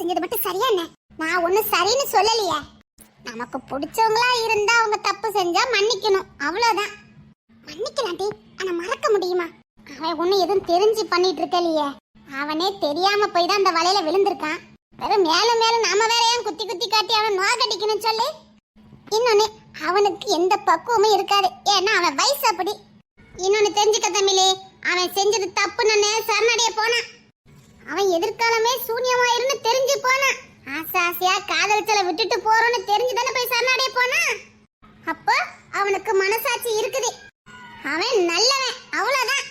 செஞ்சது மட்டும் சரியா என்ன? நான் ஒன்னும் சரின்னு சொல்லலையே. நமக்கு பிடிச்சவங்களா இருந்தா அவங்க தப்பு செஞ்சா மன்னிக்கணும், அவ்வளவுதான். மன்னிக்கலாண்டி, ஆனா மறக்க முடியுமா? அவன் ஒண்ணு எதுவும் தெரிஞ்சு பண்ணிட்டு இருக்கலையே. அவனே தெரியாம போய் தான் அந்த வலையில விழுந்திருக்கான். வெறும் மேலும் மேலும் நாம வேற ஏன் குத்தி குத்தி காட்டி அவன் நோக்கடிக்கணும் சொல்லு. இன்னொன்னு, அவனுக்கு எந்த பக்குவமும் இருக்காது, ஏன்னா அவன் வயசு அப்படி. இன்னொன்னு தெரிஞ்சுக்க தமிழே, அவன் செஞ்சது தப்புன்னு சரணடைய போனான். அவன் எதிர்காலமே சூன்யமாயிருன்னு தெரிஞ்சு போனான். ஆசை ஆசையா காதலிச்சல விட்டுட்டு போறோன்னு தெரிஞ்சுதானே போய் சரணடைய போனான். அப்போ அவனுக்கு மனசாட்சி இருக்குது. அவன் நல்லவன், அவ்வளவுதான்.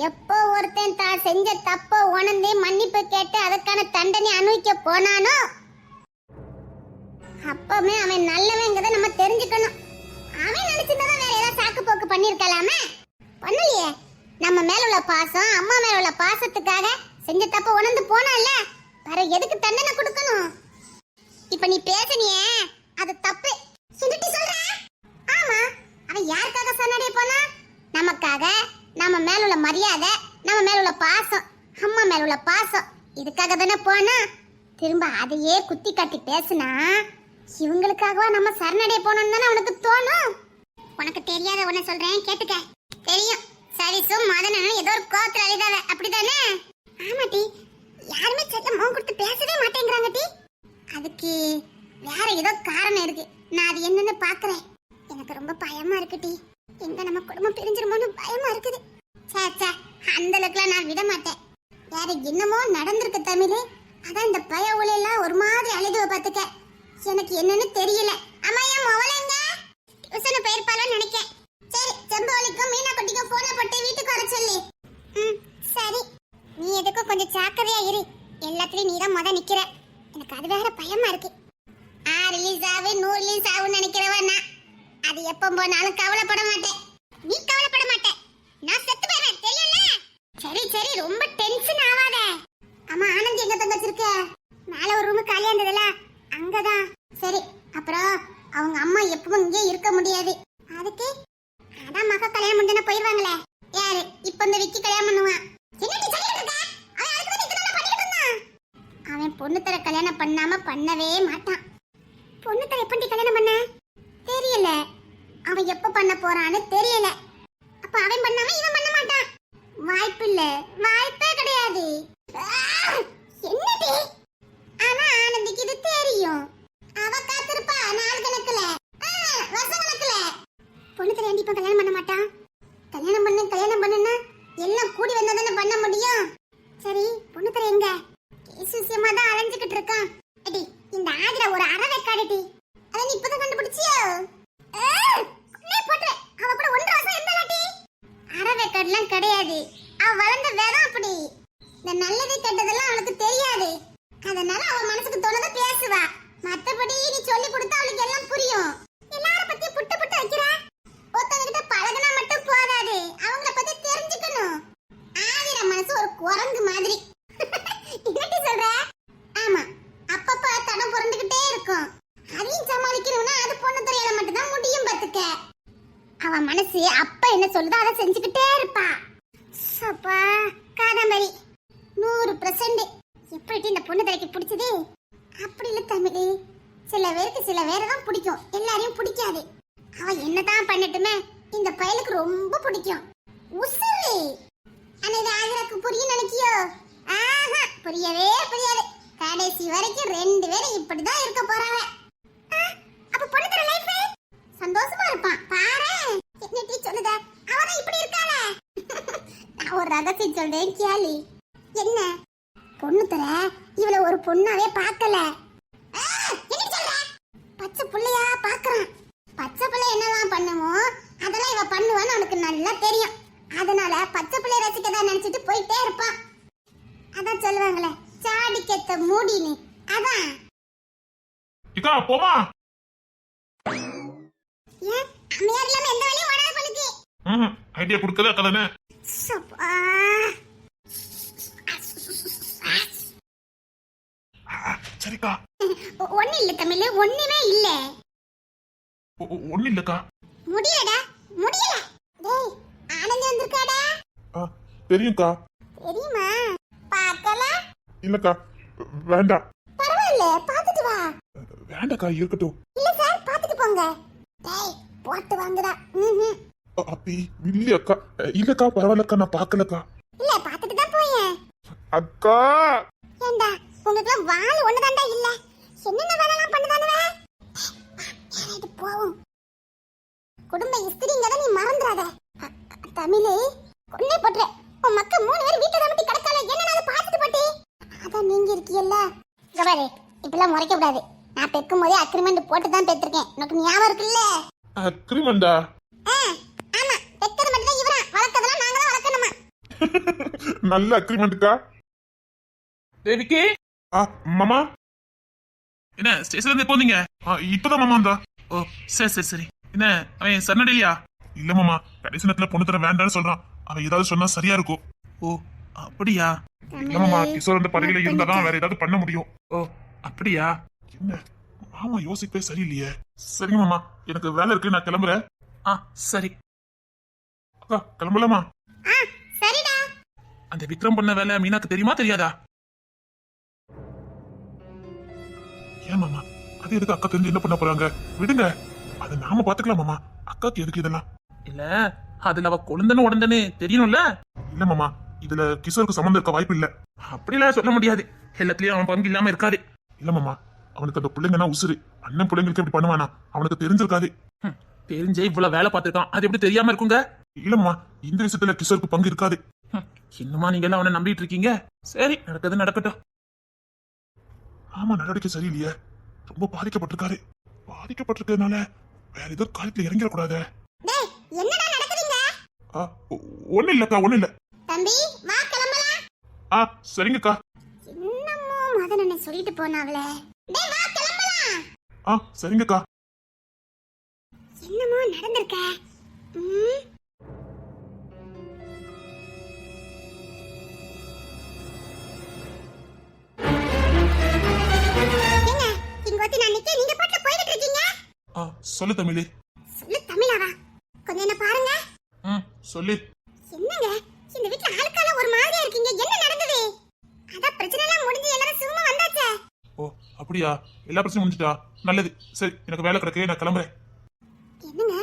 எப்போ ஒருத்தன் தான் செஞ்ச தப்ப உணர்ந்து மன்னிப்பு கேட்டு அதுக்கான தண்டனை அனுபவிக்க போனானோ அப்பவே அவன் நல்லவங்கிறத நம்ம தெரிஞ்சுக்கணும். அவன் நினைச்சிருந்தா வேற ஏதாவது சாக்கு போக்கு பண்ணிருக்கலாமே, பண்ணலையே. நம்ம மேல உள்ள பாசம், அம்மா மேல உள்ள பாசத்துக்காக செஞ்ச தப்ப உணர்ந்து போனான்ல, வேற எதுக்கு தண்டனை கொடுக்கணும்? இப்ப நீ பேசனியே, அது தப்பு. சுருட்டி சொல்ற? ஆமா, அவன் யாருக்காக சரணடைய போனா? நமக்காக. நம்ம மேல உள்ள மரியாதை, நம்ம மேல உள்ள பாசம், அம்மா மேல உள்ள பாசம், இதுக்காக தானே போனா. திரும்ப அதையே குத்தி காட்டி பேசுனா இவங்களுக்காகவா நம்ம சரணடைய போனோம்னு தானே உனக்கு தோணும். உனக்கு தெரியாத ஒண்ணு சொல்றேன், கேட்டுக்க. தெரியும், சரிசும் மதனும் ஏதோ ஒரு கோத்துல அழிதாவ, அப்படிதானே? ஆமாட்டி, யாருமே சத்த மோகம் கொடுத்து பேசவே மாட்டேங்கிறாங்க டி. அதுக்கு வேற ஏதோ காரணம் இருக்கு. நான் அது என்னன்னு பாக்குறேன். எனக்கு ரொம்ப பயமா இருக்கு டி. எங்க நம்ம குடும்பம் பிரிஞ்சிருமோன்னு பயமா இருக்குது. சே, அந்த அளவுக்குலாம் நான் விட மாட்டேன். வேற என்னமோ நடந்திருக்கு தமிழே. அதான் இந்த பய ஒலையெல்லாம் ஒரு மாதிரி அழுதுவ பாத்துக்க. எனக்கு என்னன்னு தெரியல. அம்மா, என் மொவலைங்க டியூஷன் போயிருப்பாலும் நினைக்கேன். சரி, செம்பவலிக்கும் மீனா குட்டிக்கும் போன போட்டு வீட்டுக்கு வர சொல்லி. சரி, நீ எதுக்கும் கொஞ்சம் ஜாக்கிரதையா இரு. எல்லாத்துலயும் நீ தான் நிக்கிற. எனக்கு அது வேற பயமா இருக்கு. ரிலீஸ் ஆகு 100 ரிலீஸ் ஆகுன்னு நினைக்கிறவா நான். அது எப்ப போனாலும் கவலைப்பட மாட்டேன். நீ கவலைப்பட மாட்டே, நான் செத்து போறேன், தெரியல? சரி, ரொம்ப டென்ஷன் ஆகாத. அம்மா, ஆனந்தி எங்க தங்க வச்சிருக்க? மேல ஒரு ரூம் காலியா இருந்ததுல, அங்கதான். சரி, அப்புறம் அவங்க அம்மா எப்பவும் இங்கே இருக்க முடியாது. அதுக்கு அதான் மக கல்யாணம் முடிஞ்சா போயிருவாங்களே. யாரு இப்ப இந்த விக்கி கல்யாணம் பண்ணுவான்? என்னடி சொல்லிட்டு இருக்க? அவன் அதுக்கு வந்து இதெல்லாம் பண்ணிட்டு இருந்தான். அவன் பொண்ணு தர கல்யாணம் பண்ணாம பண்ணவே மாட்டான். பொண்ணு தர எப்படி கல்யாணம் பண்ண தெரியல. அவன் எப்ப பண்ண போறான்னு தெரியல. அப்ப அவன் பண்ணாம இவன் பண்ண மாட்டான். வாய்ப்பில்ல, வாய்ப்பே கிடையாது. என்னடி? ஆனா ஆனந்திக்கு இது தெரியும். அவ காத்திருப்பா நாள் கணக்குல, வருஷ கணக்குல. பொண்ணு தர கண்டிப்பா கல்யாணம் பண்ண மாட்டான். கல்யாணம் பண்ணுன்னா எல்லாம் கூடி வந்தா தானே பண்ண முடியும். சரி, பொண்ணு தர எங்க? கேஸ் விஷயமா தான் அலைஞ்சுக்கிட்டு இருக்கான். அடி, இந்த ஆதிரா ஒரு அறவைக்காரடி. அதை நீ இப்பதான் கண்டுபிடிச்சியோ? அவ கூட 1.5 வருஷம் இருந்தாலாட்டி. அறவைக்காடுலாம் கிடையாது. அவ வளர்ந்த வேதம் அப்படி. இந்த நல்லது கெட்டதெல்லாம் அவளுக்கு தெரியாது. அதனால அவ மனசுக்கு தோணத பேசுவா. மத்தபடி நீ சொல்லி கொடுத்தா அவளுக்கு எல்லாம் புரியும். எல்லார பத்தி புட்டு வைக்கிற. ஒருத்தவங்க கிட்ட பழகுனா மட்டும் போதாது, அவங்கள பத்தி தெரிஞ்சுக்கணும். ஆதிர மனசு ஒரு குரங்கு மாதிரி. என்னடி சொல்ற? ஆமா, அப்பப்ப தடம் புரண்டுகிட்டே இருக்கும். அதையும் சமாளிக்கணும்னா அது பொண்ணு தெரியல மட்டும் தான் முடியும் பாத்துக்க. அவ மனசு அப்ப என்ன சொல்லுதோ அதை செஞ்சுக்கிட்டே இருப்பா. சப்பா, காதம்பரி 100%. எப்படி இந்த பொண்ணு தலைக்கு பிடிச்சது? அப்படி இல்ல தமிழ். சில பேருக்கு சில வேறதான் பிடிக்கும், எல்லாரையும் பிடிக்காது. அவ என்னதான் பண்ணட்டுமே, இந்த பயலுக்கு ரொம்ப பிடிக்கும். உசுரு. ஆனா இது ஆதிராக்கு புரியும் நினைக்கியோ? ஆஹா, புரியவே புரியாது. கடைசி வரைக்கும் 2 பேரும் இப்படிதான் இருக்க போறாங்க. அப்ப பொண்ணு தர லைஃப் சந்தோஷமா இருப்பான் பாரு. என்ன சொல்லுத? அவதான் இப்படி இருக்காளே. நான் ஒரு ரகசியம் சொல்றேன் கேளு. என்ன? பொண்ணு தர இவள ஒரு பொண்ணாவே பார்க்கல. என்ன சொல்ற? பச்சை புள்ளையா பாக்குறான். பச்சை புள்ளை என்னலாம் பண்ணுமோ அதெல்லாம் இவ பண்ணுவான்னு அவனுக்கு நல்லா தெரியும். அதனால பச்சை புள்ளைய ரசிக்கதான் நினைச்சிட்டு போயிட்டே இருப்பான். அதான் சொல்லுவாங்களே, சாடிக்கெத்த மூடினு. அதான் இக்கா போமா. ஏன் அம்மையார் இல்லாம எந்த வேலையும் ஓடாத போலுக்கு. ஐடியா கொடுக்கல கதானே. சரிக்கா. ஒண்ணு இல்ல தமிழ், ஒண்ணுமே இல்ல. ஒண்ணு இல்லக்கா. முடியலடா, முடியல. டேய், ஆனந்தி வந்திருக்காடா. தெரியும்க்கா. தெரியுமா? பார்க்கலாம். இல்லக்கா, வேண்டாம். வேண்டக்கா இருக்கட்டும். இல்ல சார் பாத்துட்டு போங்க. டேய் போட்டு வாங்குடா. அப்பி இல்லையாக்கா. இல்லக்கா பரவாயில்லக்கா, நான் பாக்கலக்கா. இல்ல பாத்துட்டு தான் போயேன். அக்கா ஏண்டா உங்களுக்குலாம் வால் ஒண்ணுதான்டா இல்ல. என்னென்ன வேலைலாம் பண்ணுதானவே. இது போவும். குடும்ப இஸ்திரிங்கத நீ மறந்துறாத. தமிழே கொன்னே போட்ற. உன் மக்கள் 3 பேர் வீட்ல தம்பி கடக்கால என்னனால பாத்துட்டு போட்டி. அத நீங்க இருக்கீல்ல. கபாரே இப்பலாம் முறைக்க கூடாது. நான் பெக்கும்போதே அக்ரிமெண்ட் போட்டு தான் பெற்றிருக்கேன். உனக்கு ஞாபகம் இருக்குல்ல? அக்ரிமெண்டா? ஆமா பெக்கது மட்டும் தான் இவரா. வளர்க்கதெல்லாம் நாங்க தான் வளர்க்கணுமா. நல்ல அக்ரிமெண்ட்க்கா. தேவிக்கு மாமா என்ன ஸ்டேஷன்ல இருந்து எப்போ வந்தீங்க? இப்பதான் மாமா வந்தா. ஓ சரி சரி சரி. என்ன அவன் சரணடையா? இல்ல மாமா, கடைசி நேரத்துல பொண்ணு தர வேண்டாம்னு சொல்றான். அவன் ஏதாவது சொன்னா சரியா இருக்கும். ஓ அப்படியா? இல்ல மாமா, கிஷோர் அந்த பதவியில இருந்தாதான் வேற ஏதாவது பண்ண முடியும். ஓ அப்படியா? என்ன மாமா யோசிப்பே சரியில்லையே. சரிங்க மாமா, எனக்கு வேலை இருக்கு, நான் கிளம்புறேன். சரி அக்கா கிளம்பலாமா? சரிடா. அந்த விக்ரம் பண்ண வேலை மீனாக்கு தெரியுமா தெரியாதா? ஏன் மாமா, அது எதுக்கு அக்கா தெரிஞ்சு என்ன பண்ண போறாங்க? விடுங்க, அது நாம பாத்துக்கலாம் மாமா. அக்காக்கு எதுக்கு இதெல்லாம்? இல்ல அதுல அவ கொழுந்தன்னு உடந்தன்னு தெரியணும்ல. இல்ல மாமா, இதுல கிஷோருக்கு சம்பந்தம் இருக்க வாய்ப்பு இல்ல. அப்படிலாம் சொல்ல முடியாது. எல்லாத்துலயும் அவன் பங்கு இல்லாம இருக்காது. இல்ல மாமா, அவனுக்கு அந்த பிள்ளைங்கன்னா உசுறு. அண்ணன் பிள்ளைங்களுக்கு எப்படி பண்ணுவானா? அவனுக்கு தெரிஞ்சிருக்காது. தெரிஞ்சே இவ்வளவு வேலை பார்த்திருக்கான், அது எப்படி தெரியாம இருக்குங்க? இல்லம்மா, இந்த விஷயத்துல கிஷோருக்கு பங்கு இருக்காது. இன்னுமா நீங்க எல்லாம் அவனை நம்பிட்டு இருக்கீங்க? சரி நடக்குது நடக்கட்டும். ஆமா, நடவடிக்கை சரியில்லையே. ரொம்ப பாதிக்கப்பட்டிருக்காரு. பாதிக்கப்பட்டிருக்கிறதுனால வேற ஏதோ காலத்துல இறங்கிடக்கூடாது. டேய் என்னடா நடக்குதுங்க? ஒண்ணு இல்லக்கா, ஒண்ணு இல்ல. தம்பி வா கிளம்பலாம். சரிங்கக்கா. என்னமோ மதன் என்ன சொல்லிட்டு போனாவளே. டேய் வா கிளம்பலாம். சரிங்கக்கா. என்னமோ நடந்திருக்க. ஏங்க இங்க வந்து நான் நிக்க நீங்க பாட்டுல போயிட்டு இருக்கீங்க. சொல்லு தமிழே. சொல்லு தமிழாவா? கொஞ்சம் என்ன பாருங்க. சொல்லு. என்னங்க இந்த வீட்ல ஆளுக்கால ஒரு மாதிரியா இருக்கீங்க, என்ன நடந்தது? அத பிரச்சனை எல்லாம் முடிஞ்சு எல்லாரும் சும்மா வந்தாச்சே. ஓ அப்படியா? எல்லா பிரச்சனையும் முடிஞ்சிட்டா? நல்லது. சரி எனக்கு வேலை கிடக்கு, நான் கிளம்புறேன். என்னங்க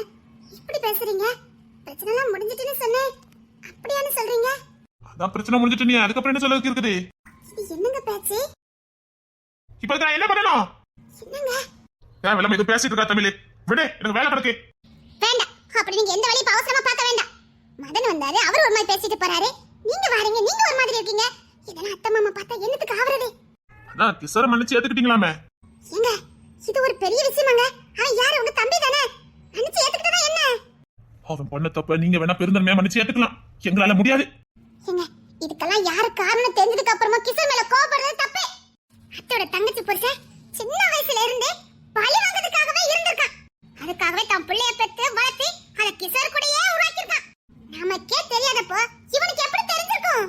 இப்படி பேசுறீங்க? பிரச்சனை எல்லாம் முடிஞ்சிட்டுன்னு சொன்னேன், அப்படியான்னு சொல்றீங்க? அதான் பிரச்சனை முடிஞ்சிட்டு, நீ அதுக்கப்புறம் என்ன சொல்ல இருக்குது? இது என்னங்க பேச்சு? இப்ப நான் என்ன பண்ணணும்? என்னங்க தேவையில்லாம இது பேசிட்டு இருக்கா தமிழே. விடு, எனக்கு வேலை கிடக்கு. வேண்டாம், அப்படி நீங்க எந்த வழியும் அவசரமா பார்க்க வேண்டாம். மதன் வந்தாரு, அவர் ஒரு மாதிரி பேசிட்டு போறாரு. நீங்க வாரீங்க, நீங்க ஒரு மாதிரி இருக்கீங்க. இதெல்லாம் அத்தை மாமா பார்த்தா என்னத்துக்கு ஆவறது? அதான் கிஷோரை மன்னிச்சு ஏத்துக்கிட்டீங்களாமே. ஏங்க இது ஒரு பெரிய விஷயமாங்க. அவன் யாரு? உங்க தம்பி தானே. மன்னிச்சு ஏத்துக்கிட்டா என்ன? அவன் பண்ண தப்ப நீங்க வேணா பெருந்தன்மையா மன்னிச்சு ஏத்துக்கலாம், எங்களால முடியாது. ஏங்க இதுக்கெல்லாம் யாரு காரணம் தெரிஞ்சதுக்கு அப்புறமா கிஷோர் மேல கோபப்படுறது தப்பு. அத்தையோட தங்கச்சி புருஷன் சின்ன வயசுல இருந்து பழி வாங்குறதுக்காகவே இருந்திருக்கான். அதுக்காகவே தன் பிள்ளைய பெற்று வளர்த்து அத கிஷோர் கூடயே உருவாக்கியிருக்கான். நமக்கே தெரியாதப்போ இவனுக்கு எப்படி தெரிஞ்சிருக்கும்?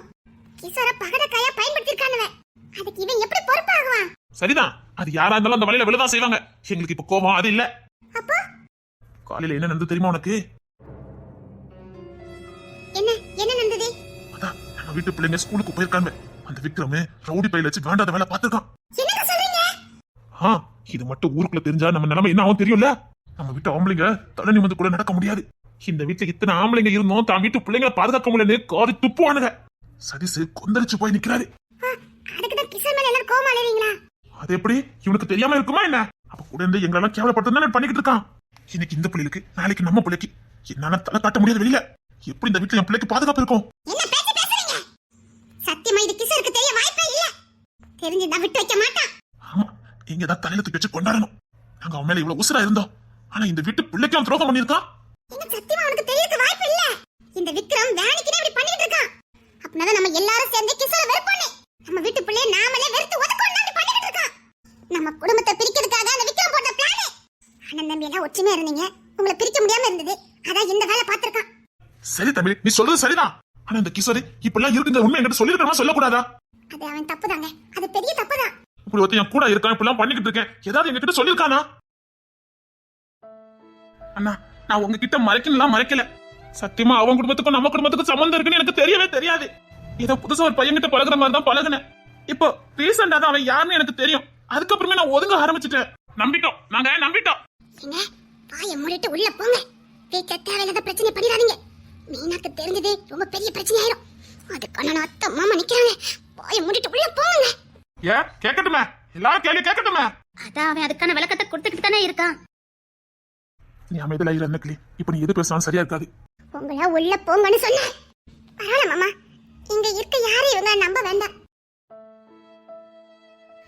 கிஷோர பகடக்காயா பயன்படுத்திருக்கானுவன். அதுக்கு இவன் எப்படி பொறுப்பாகுவான்? சரிதான், அது யாரா இருந்தாலும் அந்த வழியில விழதான் செய்வாங்க. எங்களுக்கு இப்ப கோபம் அது இல்ல. அப்போ காலையில என்ன நடந்து தெரியுமா உனக்கு? என்ன என்ன நடந்தது? அதான் நம்ம வீட்டு பிள்ளைங்க ஸ்கூலுக்கு போயிருக்காங்க. அந்த விக்ரம் ரவுடி பையில வச்சு வேண்டாத வேலை பார்த்திருக்கான். என்னங்க சொல்றீங்க? இது மட்டும் ஊருக்குள்ள தெரிஞ்சா நம்ம நிலைமை என்ன ஆகும் தெரியும்ல? நம்ம வீட்டு ஆம்பளைங்க தலை நிமிர்ந்து கூட நடக்க முடியாது. இந்த வீட்டுல இத்தனை ஆம்பளைங்க இருந்தோம், தான் வீட்டு பிள்ளைங்களை பாதுகாக்க முடியலன்னு காரி துப்புவானுங்க. சதீஷ் கொந்தளிச்சு போய் நிக்கிறாரு. அதுக்குதான் கிஷோர் மேல எல்லாரும் கோவமா அலைறீங்களா? அது எப்படி இவனுக்கு தெரியாம இருக்குமா என்ன? அப்ப கூட இருந்து எங்களெல்லாம் கேவலப்படுத்த பண்ணிக்கிட்டு இருக்கான். இன்னைக்கு இந்த பிள்ளைக்கு, நாளைக்கு நம்ம பிள்ளைக்கு. என்னால தலை காட்ட முடியாது வெளியில. எப்படி இந்த வீட்டுல என் பிள்ளைக்கு பாதுகாப்பு இருக்கும்? என்ன பேச்சு பேசுறீங்க? சத்தியமா இது கிஷோருக்கு தெரிய வாய்ப்பே இல்ல. தெரிஞ்சிருந்தா விட்டு வைக்க மாட்டான். ஆமா, இங்க தான் தலையில தூக்கி வச்சு கொண்டாடணும். நாங்க அவன் மேல இவ்வளவு உசுரா இருந்தோம். ஆனா இந்த வீட்டு பிள்ளைக்கு அவன் துரோகம் பண்ணிருக்கான். என்ன சத்தியமா அவனுக்கு தெரியறதுக்கு வாய்ப்பு இல்ல. இந்த விக்ரம் வேணிக்கினே இப்படி பண்ணிட்டு இருக்கான். அப்படினா நம்ம எல்லாரும் சேர்ந்து கிஷோரை வெறுப்போம். நம்ம வீட்டு பிள்ளைய நாமளே வெறுத்து ஒதுக்கணும் அப்படி பண்ணிட்டு இருக்கான். நம்ம குடும்பத்தை பிரிக்கிறதுக்காக அந்த விக்ரம் போட்ட பிளான். அண்ணன் தம்பி எல்லாம் ஒற்றுமையா இருந்தீங்க, உங்களை பிரிக்க முடியாம இருந்தது. அதான் இந்த வேலை பார்த்திருக்கான். சரி தமிழ், நீ சொல்றது சரிதான். ஆனா இந்த கிஷோர் இப்பெல்லாம் இருக்குற உண்மை என்கிட்ட சொல்லிருக்கணுமா சொல்லக்கூடாதா? அது அவன் தப்புதாங்க, அது பெரிய தப்புதான். இப்படி ஒருத்தன் என் கூட இருக்கான், இப்பெல்லாம் பண்ணிக்கிட்டு இருக்கேன், ஏதாவது எங்ககிட்ட சொல்லிருக்கானா? அண்ணா, நான் உங்ககிட்ட மறைக்கலாம் மறைக்கல. சத்தியமா அவன் குடும்பத்துக்கும் நம்ம குடும்பத்துக்கும் சம்பந்தம் இருக்குன்னு எனக்கு தெரியவே தெரியாது. ஏதோ புதுசா ஒரு பையன்கிட்ட பழகுற மாதிரி தான் பழகுனேன். இப்போ ரீசெண்டா தான் அவன் யாருன்னு எனக்கு தெரியும். அதுக்கப்புறமே நான் ஒதுங்க ஆரம்பிச்சுட்டேன். நம்பிட்டோம், நாங்க நம்பிட்டோம். ஏங்க வாயை மூடிட்டு உள்ள போங்க. வீட்டுல தேவையில்லாத பிரச்சனை பண்ணிடாதீங்க. மீனாக்கு தெரிஞ்சது ரொம்ப பெரிய பிரச்சனை ஆயிரும். அதுக்கான அத்தை மாமா நிக்கிறாங்க. வாயை மூடிட்டு உள்ள போங்க. ஏன் கேட்கட்டுமே, எல்லாரும் கேள்வி கேட்கட்டுமே. அதான் அவன் அதுக்கான விளக்கத்தை கொடுத்துக்கிட்டு தானே இருக்கான். நீ அமைதியில இருந்த கிளி, இப்ப நீ எது பேசினாலும் சரியா இருக்காது. உங்களா உள்ள போங்கன்னு சொன்னேன். பரவாயில்ல மாமா, இங்க இருக்க யாரையும் இவங்க நம்ப வேண்டாம்.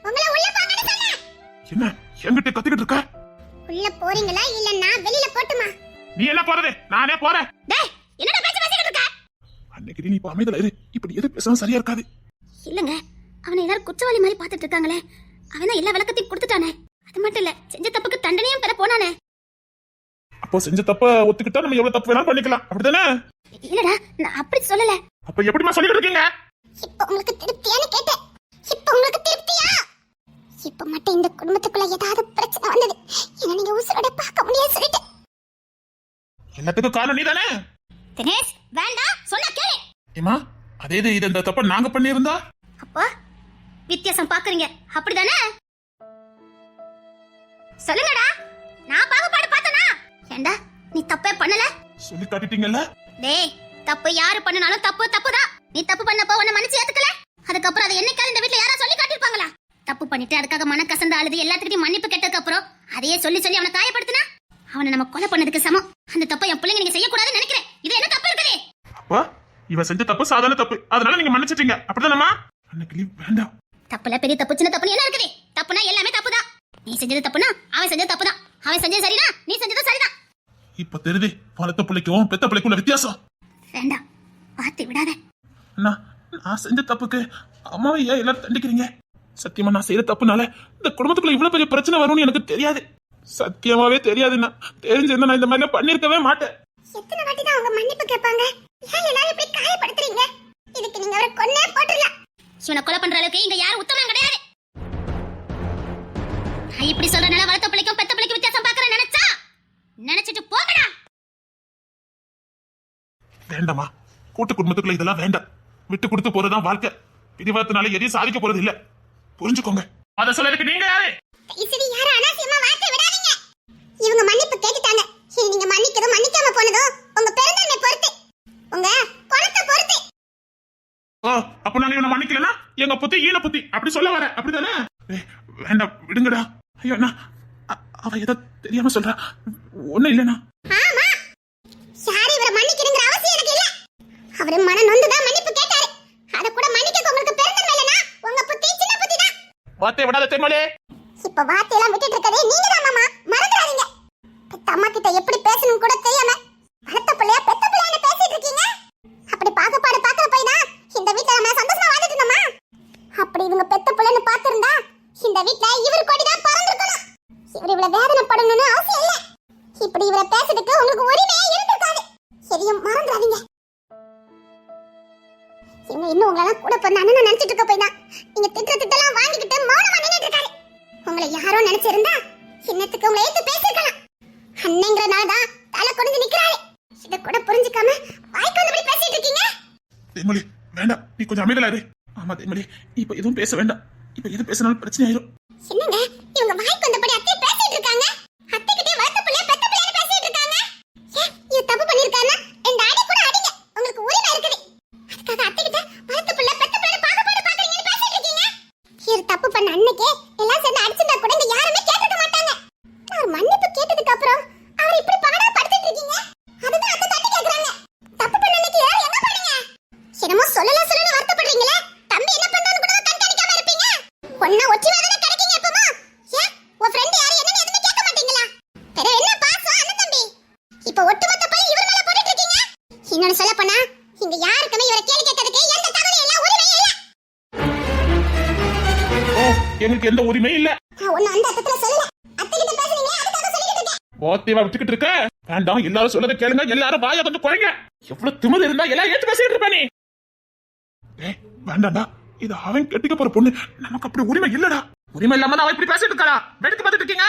உங்களா உள்ள போங்கன்னு சொன்னேன். என்ன என்கிட்ட கத்திக்கிட்டு இருக்க? உள்ள போறீங்களா இல்ல நான் வெளியில போட்டுமா? நீ என்ன போறது, நானே போறேன். டேய் என்னடா பேச்சு பேசிக்கிட்டு இருக்க? அன்னைக்கு நீ இப்ப அமைதியில இரு, இப்ப நீ எது பேசினாலும் சரியா இருக்காது. இல்லங்க, அவனை எல்லாரும் குற்றவாளி மாதிரி பாத்துட்டு இருக்காங்களே. அவன் தான் எல்லா விளக்கத்தையும் கொடுத்துட்டானே. அது மட்டும் இல்ல, செஞ்ச தப்புக்கு தண்டனையும் பெற போனானே. அப்போ செஞ்ச தப்ப ஒத்துக்கிட்டா நம்ம எவ்வளவு தப்பு வேணாலும் பண்ணிக்கலாம், அப்படிதானே? இல்லடா, நான் அப்படி சொல்லல. அப்ப எப்படிமா சொல்லிட்டு இருக்கீங்க? இப்ப உங்களுக்கு திருப்தியான்னு கேட்டேன். இப்ப உங்களுக்கு திருப்தியா? இப்ப மட்டும் இந்த குடும்பத்துக்குள்ள ஏதாவது பிரச்சனை வந்தது என்ன நீங்க உசுரோட பார்க்க முடியாது சொல்லிட்டு. எல்லாத்துக்கும் காரணம் நீதானே? தினேஷ் வேண்டாம், சொன்னா கேளு. ஏமா அதே இது இந்த தப்ப நாங்க பண்ணியிருந்தா? அப்பா வித்தியாசம் பாக்குறீங்க அப்படிதானே? சொல்லுங்கடா, நான் பாகுபாடு பார்த்தனா? ஏண்டா நீ தப்பே பண்ணல? சொல்லி காட்டிட்டீங்கல்ல. டேய் தப்பு யாரு பண்ணனாலும் தப்பு தப்புதான். நீ தப்பு பண்ணப்போ உன்னை மன்னிச்சு ஏத்துக்கல. அதுக்கப்புறம் அதை என்னைக்காவது இந்த வீட்ல யாரா சொல்லி காட்டிருப்பாங்களா? தப்பு பண்ணிட்டு அதுக்காக மனக்கசந்து அழுது எல்லாத்துக்கிட்டையும் மன்னிப்பு கேட்டதுக்கு அப்புறம் அதையே சொல்லி சொல்லி அவனை காயப்படுத்தினா அவனை நம்ம கொலை பண்ணதுக்கு சமம். அந்த தப்பை என் பிள்ளைங்க நீங்க செய்யக்கூடாதுன்னு நினைக்கிறேன். இது என்ன தப்பு இருக்குது? அப்பா இவன் செஞ்ச தப்பு சாதாரண தப்பு, அதனால நீங்க மன்னிச்சிட்டீங்க, அப்படிதானமா? அன்னைக்கு வேண்டாம். தப்புல பெரிய தப்பு சின்ன தப்பு என்ன இருக்குது? தப்புனா எல்லாமே தப்புதான். நீ செஞ்சது தப்புனா அவன் செஞ்சது தப்புதான். அவன் செஞ்சது சரிதான், நீ செஞ்சது சரிதான். இப்ப தெரியுது வளர்த்த பிள்ளைக்கும் பெத்த பிள்ளைக்கும் உள்ள வித்தியாசம். வேண்டாம், பார்த்து விடாத. அண்ணா நான் செஞ்ச தப்புக்கு அம்மாவை ஏன் எல்லாரும் தண்டிக்கிறீங்க? சத்தியமா நான் செய்யற தப்புனால இந்த குடும்பத்துக்குள்ள இவ்வளவு பெரிய பிரச்சனை வரும்னு எனக்கு தெரியாது. சத்தியமாவே தெரியாதுண்ணா. தெரிஞ்சிருந்தா நான் இந்த மாதிரி பண்ணிருக்கவே மாட்டேன். எத்தனை வாட்டி தான் அவங்க மன்னிப்பு கேட்பாங்க? ஏன் எல்லாரும் இப்படி காயப்படுத்துறீங்க? இதுக்கு நீங்க அவரை கொன்னே போட்டுறலாம். இவனை கொலை பண்ற அளவுக்கு இங்க யாரும் உத்தமம் கிடையாது. நான் இப்படி சொல்றனால வளர்த்த பிள்ளைக்கும் பெத்த பிள்ளைக்கும் வித்தியாசம் பாக்குற நினைச்சிட்டு போகடா. வேண்டாமா, கூட்டு குடும்பத்துக்குள்ள இதெல்லாம் வேண்டாம். விட்டு கொடுத்து போறதுதான் வாழ்க்கை. பிடிவாதத்தினால எதையும் சாதிக்க போறது இல்ல, புரிஞ்சுக்கோங்க. அத சொல்றதுக்கு நீங்க யாரு? சரி யார அனாவசியமா வார்த்தை விடாதீங்க. இவங்க மன்னிப்பு கேட்டுட்டாங்க. சரி நீங்க மன்னிக்கதும் மன்னிக்காம போனதும் உங்க பெருந்தன்மை பொறுத்து, உங்க குணத்தை பொறுத்து. ஓ அப்ப நாங்க இவனை மன்னிக்கலனா எங்க புத்தி ஈன புத்தி அப்படி சொல்ல வர, அப்படிதானே? வேண்டாம் விடுங்கடா. ஐயோ அண்ணா, அவ ஏதோ தெரியாம சொல்றா, ஒண்ணு இல்லனா. ஆமா, யாரை இவரை மன்னிக்கணுங்கிற அவசியம் எனக்கு இல்ல. அவரு மன நொந்துதான் மன்னிப்பு கேட்டாரு. அத கூட மன்னிக்க உங்களுக்கு பெருந்தன்மை இல்லனா உங்க புத்தி சின்ன புத்தி தான். வார்த்தை விடாத தெம்மலே. இப்ப வார்த்தையெல்லாம் விட்டுட்டு இருக்கதே நீங்க தான் மாமா, மறந்துடாதீங்க. பெத்த அம்மா கிட்ட எப்படி பேசணும் கூட தெரியாம வளர்த்த பிள்ளையா பெத்த பிள்ளைன்னு பேசிட்டு இருக்கீங்க. அப்படி பாகுபாடு பாக்குற பையனா இந்த வீட்ல நம்ம சந்தோஷமா வாழ்ந்துட்டு இருந்தோமா? அப்படி இவங்க பெத்த பிள்ளைன்னு பாத்திருந்தா இந்த வீட்ல இவர் கொடி தான் பறந்திருக்கணும். இவர் இவ்வளவு வேதனைப்படணும்னு அவசியம் இல்ல. இப்படி இவரை பேசுறதுக்கு உங்களுக்கு உரிமையே இருந்திருக்காது. எதையும் மறந்துடாதீங்க. இவங்க இன்னும் உங்களெல்லாம் கூட பிறந்த அண்ணன் நினைச்சிட்டு இருக்க போய் தான் நீங்க திட்டெல்லாம் வாங்கிக்கிட்டு மௌனமா நின்னுட்டு இருக்காரு. உங்களை யாரோ நினைச்சிருந்தா சின்னத்துக்கு உங்களை ஏத்து பேசிருக்கலாம். அண்ணங்கிறனால தான் தலை குனிஞ்சு நிக்கிறாரு. இத கூட புரிஞ்சுக்காம வாய்க்கு வந்தபடி பேசிட்டு இருக்கீங்க. தெம்மலே வேண்டாம், நீ கொஞ்சம் அமைதியா இரு. ஆமா தெம்மலே, இப்ப எதுவும் பேச வேண்டாம். இப்ப எது பேசினாலும் பிரச்சனை ஆயிரும். என்னங்க இவங்க வாய்க்கு வந்தபடி அத்தை பேசிட்டு இருக்காங்க? அத்தை கிட்டே வளர்த்த பிள்ளை பெத்த பிள்ளைன்னு பேசிட்டு இருக்காங்க. ஏன் இது தப்பு பண்ணிருக்கானா? இந்த அடி கூட அடிங்க, உங்களுக்கு உரிமை இருக்குது. அதுக்காக அத்தை கிட்ட வளர்த்த பிள்ளை பெத்த பிள்ளை பாகுபாடு பாக்குறீங்கன்னு பேசிட்டு இருக்கீங்க. இது தப்பு பண்ண அன்னைக்கே எல்லாம் சேர்ந்து அடிச்சிருந்தா கூட இங்க யாருமே கேட்க மாட்டாங்க. அவர் மன்னிப்பு கேட்டதுக்கு அப்புறம் அவர் இப்படி பாடா படுத்திட்டு இருக்கீங்க. அதுதான் அத்தை தட்டி கேக்குறாங்க. தப்பு பண்ண அன்னைக்கு யார் எங்க போனீங்க? என்னமோ சொல்லல வருத்தப்படுறீங்களே. தம்பி என்ன பண்றான்னு கூட கண்காணிக்காம இருப்பீங்க. ஒண்ணா ஒற்றி வேதனை கிடைக்கீங்க எப்பமா? ஏன் உன் ஃப்ரெண்ட் யாரு என்னன்னு எதுமே கேட்க மாட்டீங்களா? வேற என்ன பாசம் அண்ணன் தம்பி? இப்ப ஒட்டுமொத்த பழி இவர் மேல போட்டுட்டு இருக்கீங்க. இன்னொன்னு சொல்ல போனா இங்க யாருக்குமே இவரை கேள்வி கேட்கிறதுக்கு எந்த தகுதியும் இல்ல, உரிமையும் இல்ல. ஓ எனக்கு எந்த உரிமையும் இல்ல. நான் ஒண்ணு அந்த அர்த்தத்துல சொல்லல. அத்தை கிட்ட பேசுறீங்க, அதுக்காக சொல்லிட்டு இருக்கேன். வார்த்தையா விட்டுக்கிட்டு இருக்க வேண்டாம். எல்லாரும் சொல்லதை கேளுங்க, எல்லாரும் வாயை கொஞ்சம் குறைங்க. எவ்வளவு திமிரு இருந்தா எல்லாம் ஏத்து பேசிட்டு இருப்ப நீ. வேண்டாம்டா, இது அவன் கெட்டிக்க போற பொண்ணு, நமக்கு அப்படி உரிமை இல்லடா. உரிமை இல்லாம அவன் இப்படி பேசிட்டு இருக்கா? வெடுக்கு பார்த்துட்டு இருக்கீங்க.